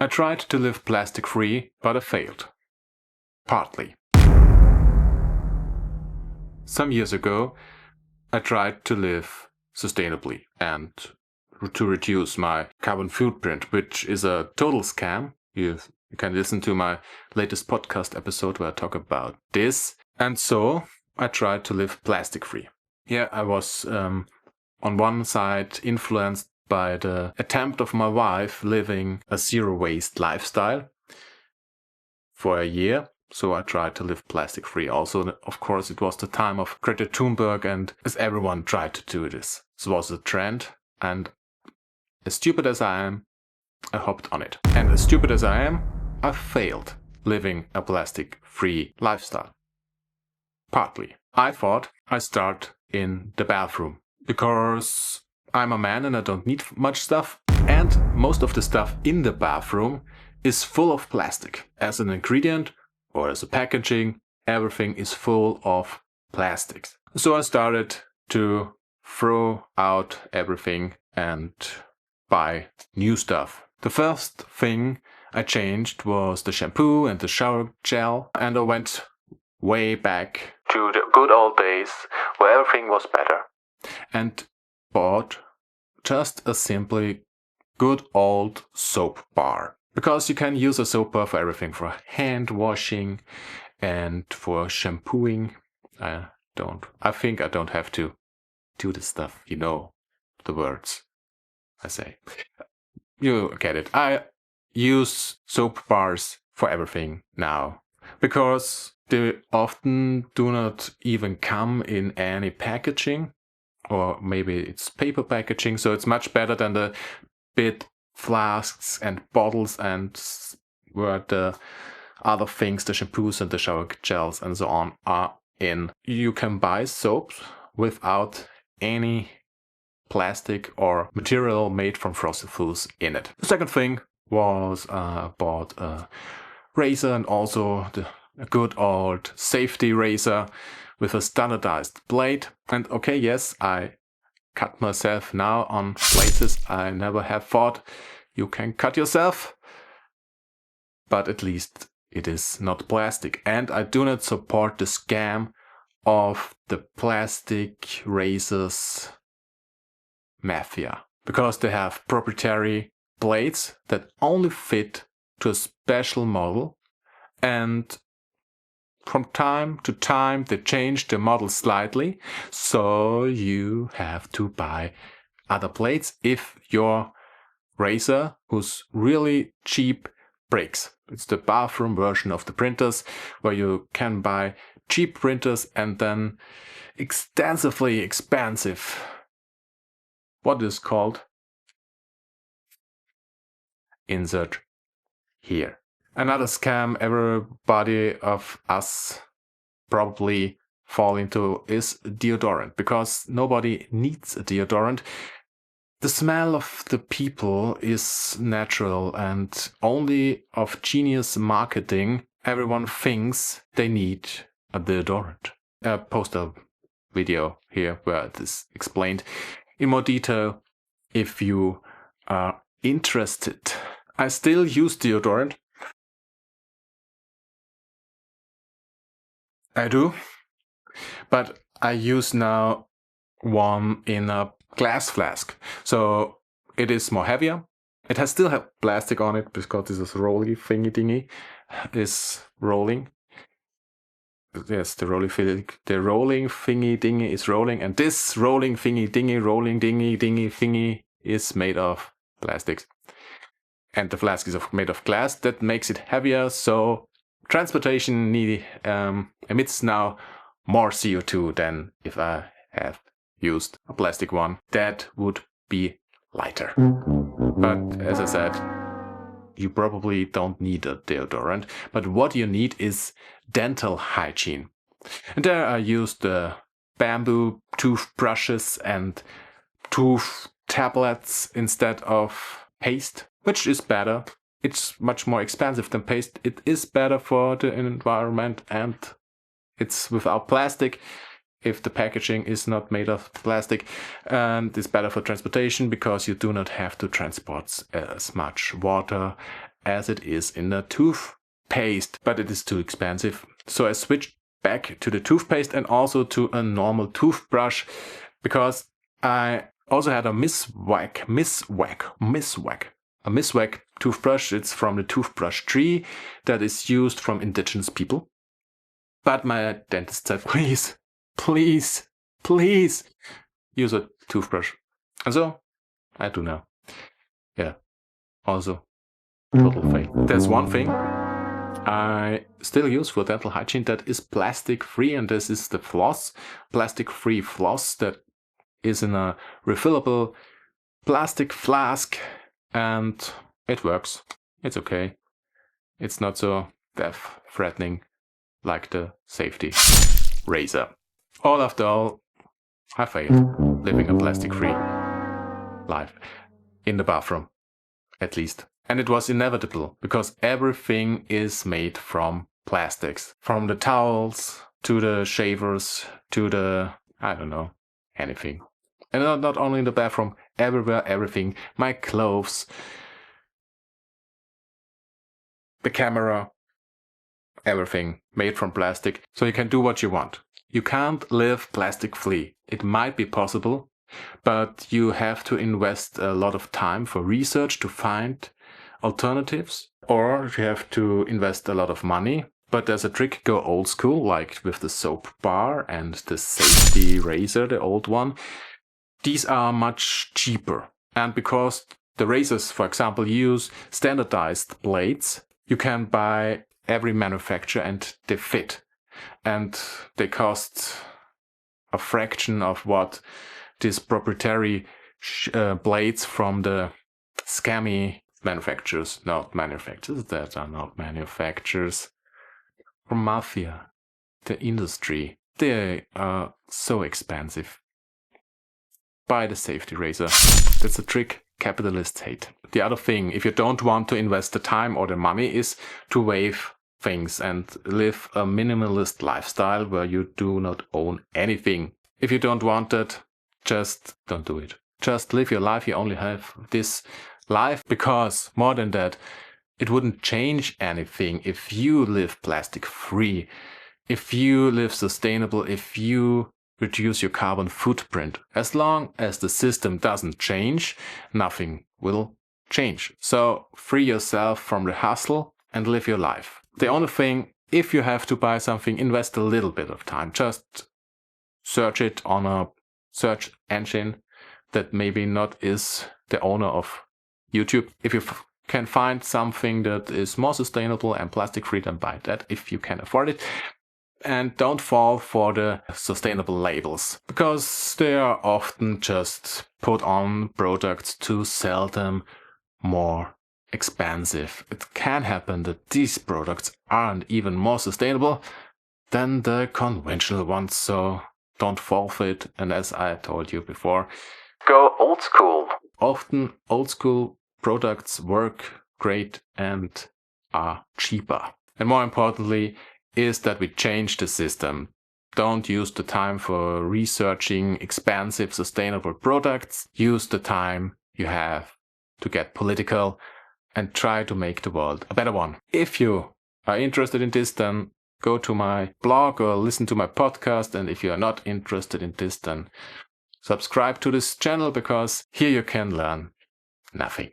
I tried to live plastic-free, but I failed. Partly. Some years ago, I tried to live sustainably and to reduce my carbon footprint, which is a total scam. You can listen to my latest podcast episode where I talk about this. And so I tried to live plastic-free. Yeah, I was on one side influenced by the attempt of my wife living a zero-waste lifestyle for a year. So I tried to live plastic-free. Also, of course, it was the time of Greta Thunberg, and as everyone tried to do this. This was a trend, and as stupid as I am, I hopped on it. And as stupid as I am, I failed living a plastic-free lifestyle. Partly. I thought I start in the bathroom because I'm a man and I don't need much stuff. And most of the stuff in the bathroom is full of plastic. As an ingredient or as a packaging, everything is full of plastics. So I started to throw out everything and buy new stuff. The first thing I changed was the shampoo and the shower gel, and I went way back to the good old days where everything was better and bought just a simply good old soap bar. Because you can use a soap bar for everything, for hand washing and for shampooing. I think I don't have to do this stuff. You know the words I say. You get it. I use soap bars for everything now because they often do not even come in any packaging, or maybe it's paper packaging, so it's much better than the big flasks and bottles and where the other things, the shampoos and the shower gels and so on, are in. You can buy soaps without any plastic or material made from fossil fuels in it. The second thing was I bought a razor, and also a good old safety razor with a standardized blade. And okay, yes, I cut myself now on places I never have thought you can cut yourself. But at least it is not plastic. And I do not support the scam of the plastic razors mafia, because they have proprietary blades that only fit to a special model, and from time to time they change the model slightly, so you have to buy other blades if your razor, who's really cheap, breaks. It's the bathroom version of the printers, where you can buy cheap printers and then extensively expensive, what is called, insert here. Another scam everybody of us probably fall into is deodorant, because nobody needs a deodorant. The smell of the people is natural, and only of genius marketing everyone thinks they need a deodorant. I post a video here where it is explained in more detail if you are interested. I still use deodorant. I do, but I use now one in a glass flask, so it is more heavier. It has still have plastic on it because this rolling thingy is rolling. Yes, the rolling thingy dingy is rolling, and this rolling thingy dingy rolling dingy thingy is made of plastics, and the flask is made of glass. That makes it heavier, so transportation emits now more CO2 than if I have used a plastic one. That would be lighter. But as I said, you probably don't need a deodorant, but what you need is dental hygiene. And there I used bamboo toothbrushes and tooth tablets instead of paste, which is better. It's much more expensive than paste. It is better for the environment, and it's without plastic if the packaging is not made of plastic, and it's better for transportation because you do not have to transport as much water as it is in the toothpaste, but it is too expensive. So I switched back to the toothpaste and also to a normal toothbrush, because I also had a miswak toothbrush. It's from the toothbrush tree that is used from indigenous people. But my dentist said, please use a toothbrush. And so I do now. Yeah. Also, total fake. There's one thing I still use for dental hygiene that is plastic free, and this is the floss. Plastic free floss that is in a refillable plastic flask, and it works. It's okay. It's not so death threatening like the safety razor. All after all, I failed living a plastic free life in the bathroom, at least. And it was inevitable, because everything is made from plastics. From the towels, to the shavers, to the, I don't know, anything. And not only in the bathroom, everywhere, everything. My clothes, the camera, everything made from plastic. So you can do what you want. You can't live plastic free. It might be possible, but you have to invest a lot of time for research to find alternatives, or you have to invest a lot of money. But there's a trick: go old school, like with the soap bar and the safety razor, the old one. These are much cheaper. And because the razors, for example, use standardized blades, you can buy every manufacturer and they fit. And they cost a fraction of what these proprietary blades from the scammy manufacturers, not manufacturers that are not manufacturers, from mafia, the industry. They are so expensive. Buy the safety razor. That's a trick capitalists hate. The other thing, if you don't want to invest the time or the money, is to waive things and live a minimalist lifestyle where you do not own anything. If you don't want that, just don't do it. Just live your life. You only have this life, because more than that, it wouldn't change anything if you live plastic free, if you live sustainable, if you reduce your carbon footprint. As long as the system doesn't change, nothing will change. So free yourself from the hustle and live your life. The only thing, if you have to buy something, invest a little bit of time. Just search it on a search engine that maybe not is the owner of YouTube. If you can find something that is more sustainable and plastic free, then buy that if you can afford it. And don't fall for the sustainable labels, because they are often just put on products to sell them more expensive. It can happen that these products aren't even more sustainable than the conventional ones, so don't fall for it. And as I told you before, go old school. Often old school products work great and are cheaper. And more importantly, is that we change the system. Don't use the time for researching expensive sustainable products. Use the time you have to get political and try to make the world a better one. If you are interested in this, then go to my blog or listen to my podcast. And if you are not interested in this, then subscribe to this channel, because here you can learn nothing.